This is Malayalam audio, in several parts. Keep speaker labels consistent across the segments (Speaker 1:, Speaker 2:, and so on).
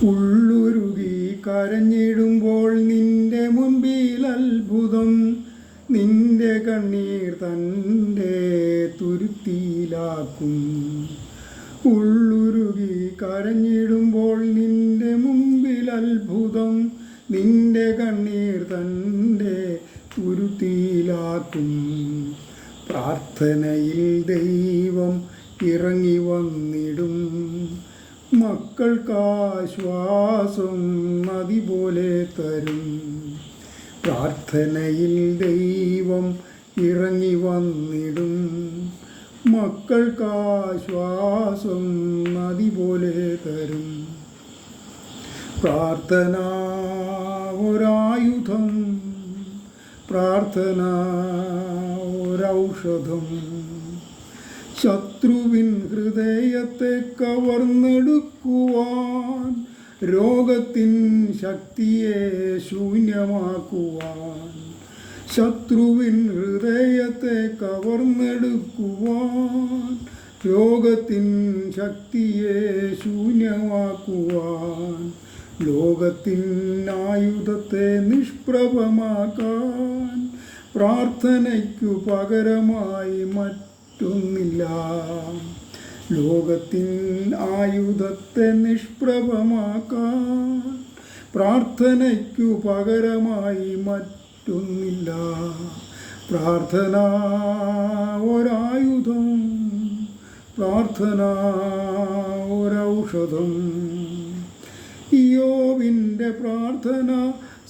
Speaker 1: ഉള്ളുരുകി കരഞ്ഞിടുമ്പോൾ നിന്റെ മുൻപിൽ അത്ഭുതം, നിന്റെ കണ്ണീർ തൻ്റെ തുരുത്തിയിലാക്കും. ഉള്ളുരുകി കരഞ്ഞിടുമ്പോൾ നിന്റെ മുമ്പിൽ അത്ഭുതം, നിന്റെ കണ്ണീർ തൻ്റെ തുരുത്തിയിലാക്കും. പ്രാർത്ഥനയിൽ ദൈവം ഇറങ്ങി വന്നിടും, മക്കൾക്കാശ്വാസം നദി പോലെ തരും. പ്രാർത്ഥനയിൽ ദൈവം ഇറങ്ങി വന്നിടും, മക്കൾക്കാശ്വാസം നദി പോലെ തരും. പ്രാർത്ഥന ഒരായുധം, പ്രാർത്ഥന ഒരൗഷധം. ശത്രുവിൻ ഹൃദയത്തെ കവർന്നെടുക്കുവാൻ, രോഗത്തിൻ ശക്തിയെ ശൂന്യമാക്കുവാൻ. ശത്രുവിൻ ഹൃദയത്തെ കവർന്നെടുക്കുവാൻ, രോഗത്തിൻ ശക്തിയെ ശൂന്യമാക്കുവാൻ. ലോകത്തിൻ ആയുധത്തെ നിഷ്പ്രഭമാക്കാൻ, പ്രാർത്ഥനയ്ക്കു പകരമായി മറ്റൊന്നില്ല. ലോകത്തിൻ ആയുധത്തെ നിഷ്പ്രഭമാക്കാൻ, പ്രാർത്ഥനയ്ക്കു പകരമായി മറ്റൊന്നില്ല. പ്രാർത്ഥന ഒരായുധം, പ്രാർത്ഥന ഒരൗഷധം. ഇയ്യോബിൻ്റെ പ്രാർത്ഥന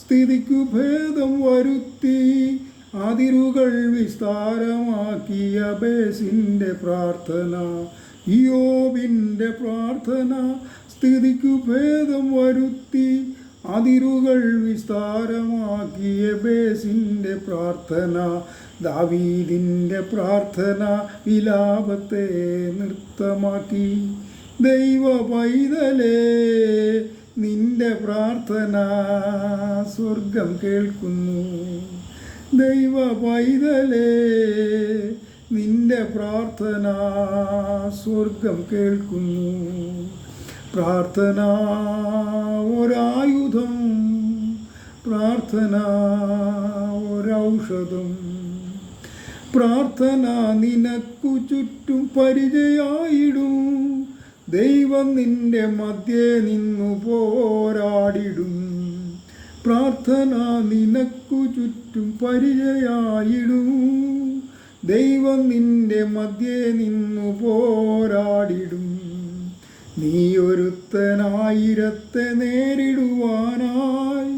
Speaker 1: സ്ഥിതിക്കു ഭേദം വരുത്തി, അതിരുകൾ വിസ്താരമാക്കിയ യാബേസിൻ്റെ പ്രാർത്ഥന. ഇയ്യോബിൻ്റെ പ്രാർത്ഥന സ്ഥിതിക്കു ഭേദം വരുത്തി, അതിരുകൾ വിസ്താരമാക്കിയ യാബേസിൻ്റെ പ്രാർത്ഥന. ദാവീദിൻ്റെ പ്രാർത്ഥന വിലാപത്തെ നൃത്തമാക്കി. ദൈവ പൈതലേ, നിന്റെ പ്രാർത്ഥന സ്വർഗം കേൾക്കുന്നു. ദൈവ പൈതലേ, നിന്റെ പ്രാർത്ഥന സ്വർഗം കേൾക്കുന്നു. പ്രാർത്ഥന ഒരായുധം, പ്രാർത്ഥന ഒരൗഷധം. പ്രാർത്ഥന നിനക്കു ചുറ്റും പരിചയായിടും, ദൈവം നിന്റെ മധ്യേ നിന്നു പോരാടിടും. പ്രാർത്ഥന നിനക്കു ചുറ്റും പരിചയായിടും, ദൈവം നിന്റെ മധ്യേ നിന്നു പോരാടിടും. നീയൊരുത്തനായിരത്തെ നേരിടുവാനായി,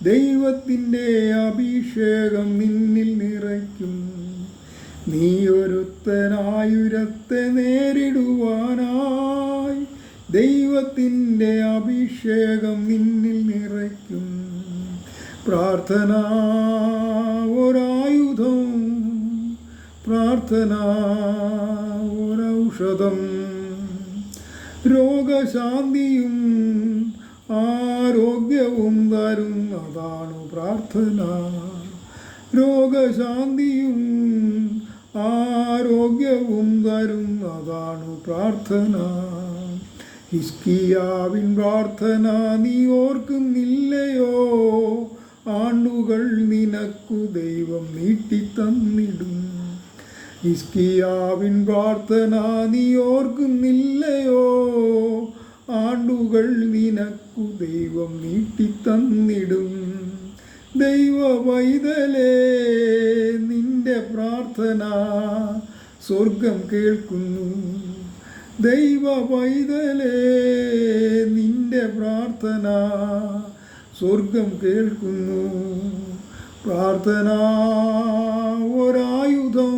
Speaker 1: ദൈവത്തിൻ്റെ അഭിഷേകം നിന്നിൽ നിറയ്ക്കും. നീയൊരുത്തനായിരത്തെ നേരിടുവാനായി, ദൈവത്തിൻ്റെ അഭിഷേകം നിന്നിൽ നിറയ്ക്കും. പ്രാർത്ഥന ഒരായുധം, പ്രാർത്ഥന ഒരൗഷധം. രോഗശാന്തിയും ആരോഗ്യവും തരുന്നതാണു പ്രാർത്ഥന. രോഗശാന്തിയും ആരോഗ്യവും തരുന്നതാണു പ്രാർത്ഥന. ഹിസ്കിയാവിൻ പ്രാർത്ഥന നീ ഓർക്കുന്നില്ലയോ? ആണ്ടുകൾ നിനക്കു ദൈവം നീട്ടിത്തന്നിടും. ഹിസ്കിയാവിൻ പ്രാർത്ഥന നീ ഓർക്കുന്നില്ലയോ? ആണ്ടുകൾ നിനക്കു ദൈവം നീട്ടിത്തന്നിടും. ദൈവ പൈതലേ, നിന്റെ പ്രാർത്ഥന സ്വർഗം കേൾക്കുന്നു. ദൈവ പൈതലേ, നിന്റെ പ്രാർത്ഥന സ്വർഗം കേൾക്കുന്നു. പ്രാർത്ഥന ഒരായുധം,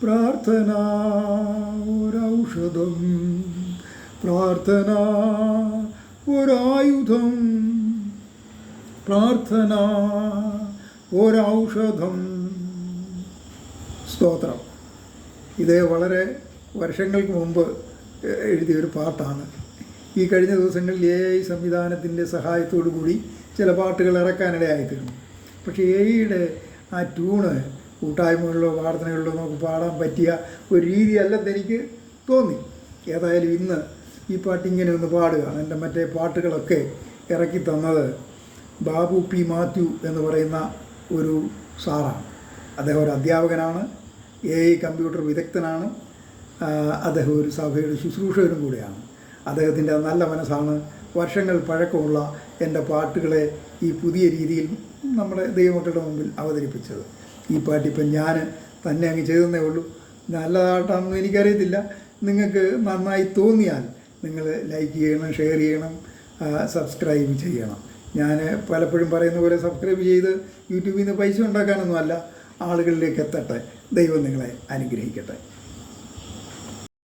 Speaker 1: പ്രാർത്ഥന ഒരൗഷധം. പ്രാർത്ഥന ഒരായുധം, പ്രാർത്ഥന ഒരൗഷധം. സ്തോത്രം. ഇത് വളരെ വർഷങ്ങൾക്ക് മുമ്പ് എഴുതിയൊരു പാട്ടാണ്. ഈ കഴിഞ്ഞ ദിവസങ്ങളിൽ AI സംവിധാനത്തിൻ്റെ സഹായത്തോടു കൂടി ചില പാട്ടുകൾ ഇറക്കാനിടയായിത്തീർന്നു. പക്ഷേ AIയുടെ ആ ട്യൂണ് കൂട്ടായ്മകളിലോ പ്രാർത്ഥനകളിലോ നമുക്ക് പാടാൻ പറ്റിയ ഒരു രീതിയല്ലെന്ന് എനിക്ക് തോന്നി. ഏതായാലും ഇന്ന് ഈ പാട്ട് ഇങ്ങനെ ഒന്ന് പാടുകയാണ്. എൻ്റെ മറ്റേ പാട്ടുകളൊക്കെ ഇറക്കി തന്നത് ബാബു പി മാത്യു എന്ന് പറയുന്ന ഒരു സാറാണ്. അദ്ദേഹം ഒരു അധ്യാപകനാണ്, AI കമ്പ്യൂട്ടർ വിദഗ്ധനാണ്, അദ്ദേഹം ഒരു സഭയുടെ ശുശ്രൂഷകനും കൂടിയാണ്. അദ്ദേഹത്തിൻ്റെ നല്ല മനസ്സാണ് വർഷങ്ങൾ പഴക്കമുള്ള എൻ്റെ പാട്ടുകളെ ഈ പുതിയ രീതിയിൽ നമ്മുടെ ദൈവമക്കളുടെ മുമ്പിൽ അവതരിപ്പിച്ചത്. ഈ പാട്ടിപ്പം ഞാൻ തന്നെ അങ്ങ് ചെയ്തെന്നേ ഉള്ളൂ. നല്ലതായിട്ടാണെന്ന് എനിക്കറിയത്തില്ല. നിങ്ങൾക്ക് നന്നായി തോന്നിയാൽ നിങ്ങൾ ലൈക്ക് ചെയ്യണം, ഷെയർ ചെയ്യണം, സബ്സ്ക്രൈബ് ചെയ്യണം. ഞാൻ പലപ്പോഴും പറയുന്ന പോലെ സബ്സ്ക്രൈബ് ചെയ്ത് യൂട്യൂബിൽ നിന്ന് പൈസ ഉണ്ടാക്കാനൊന്നുമല്ല, ആളുകളിലേക്ക് എത്തട്ടെ. ദൈവം നിങ്ങളെ അനുഗ്രഹിക്കട്ടെ.